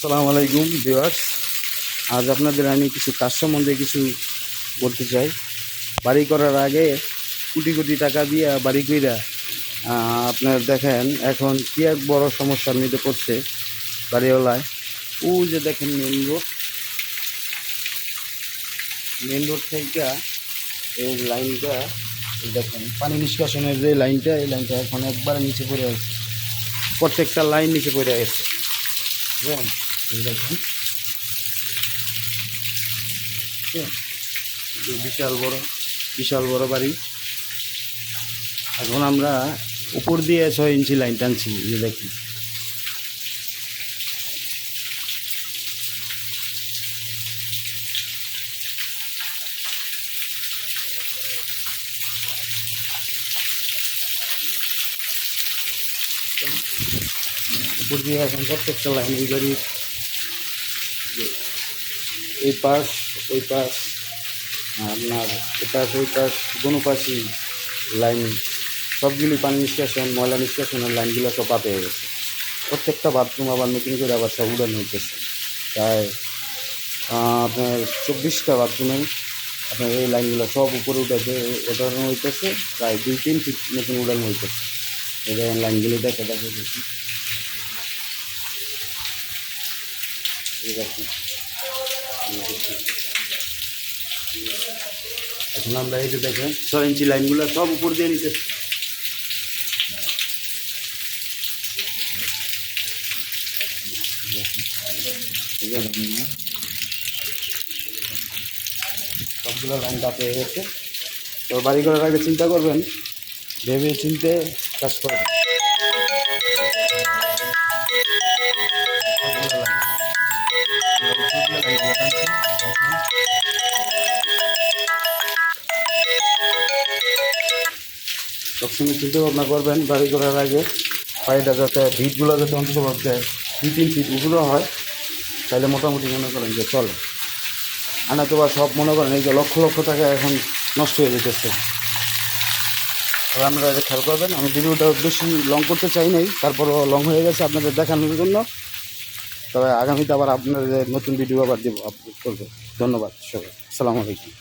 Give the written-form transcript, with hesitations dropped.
আসসালামু আলাইকুম ভিউয়ার্স। আজ আপনাদের আমি কিছু কাজ সম্বন্ধে কিছু বলতে চাই। বাড়ি করার আগে কোটি কোটি টাকা দিয়ে বাড়ি কইরা আপনার দেখেন এখন কি এক বড় সমস্যার মধ্যে পড়ছে বাড়িওয়ালায়। ও যে দেখেন মেন রোড থেকে এই লাইনটা, দেখেন পানি নিষ্কাশনের যে লাইনটা, এই লাইনটা এখন একবারে নিচে পড়ে আছে। প্রত্যেকটা লাইন নিচে পড়ে গেছে, বুঝলেন? এই দেখেন বিশাল বড় বাড়ি। এখন আমরা উপর দিয়ে 6 ইঞ্চি লাইন টানছি, যে দেখি উপর দিয়ে এখন প্রত্যেকটা লাইন এই বাড়ি, এই পাশ ওই পাশ, আপনার এপাশ ওই পাশ কোনো পাশই লাইন, সবগুলি পানি নিষ্কাশন ময়লা নিষ্কাশনের লাইনগুলো সব বাদ হয়ে গেছে। প্রত্যেকটা বাথরুম আবার নতুন করে আবার সব উড়ানো হইতেছে। প্রায় আপনার 24টা বাথরুমে আপনার এই লাইনগুলো সব উপরে উঠানো হইতেছে। প্রায় 2-3 ফিট নতুন উড়ানো হইতেছে। এই লাইনগুলি দেখা দেখি এখন আমরা এই যে দেখেন 6 ইঞ্চি লাইনগুলো সব উপর দিয়ে নিতেছি। সবগুলো লাইন কাট হয়ে গেছে। তো বাড়ি করার আগে চিন্তা করবেন, ভেবে চিনতে কাজ করবেন। সবসময় চিন্তা ভাবনা করবেন বাড়ি করার আগে বাড়িটা যাতে ভিটগুলো যাতে অন্তত 2-3 ফিট উপরে হয়, তাহলে মোটামুটি মনে করেন যে চলে। আনা তো বা সব মনে করেন এই যে লক্ষ লক্ষ টাকা এখন নষ্ট হয়ে যেতেছে। তবে আপনারা এটা খেয়াল করবেন। আমি ভিডিওটা বেশি লং করতে চাই নাই, তারপরও লং হয়ে গেছে আপনাদের দেখানোর জন্য। তবে আগামীতে আবার আপনাদের নতুন ভিডিও আবার দেবো, আপলোড করবো। ধন্যবাদ সবাই। আসসালামু আলাইকুম।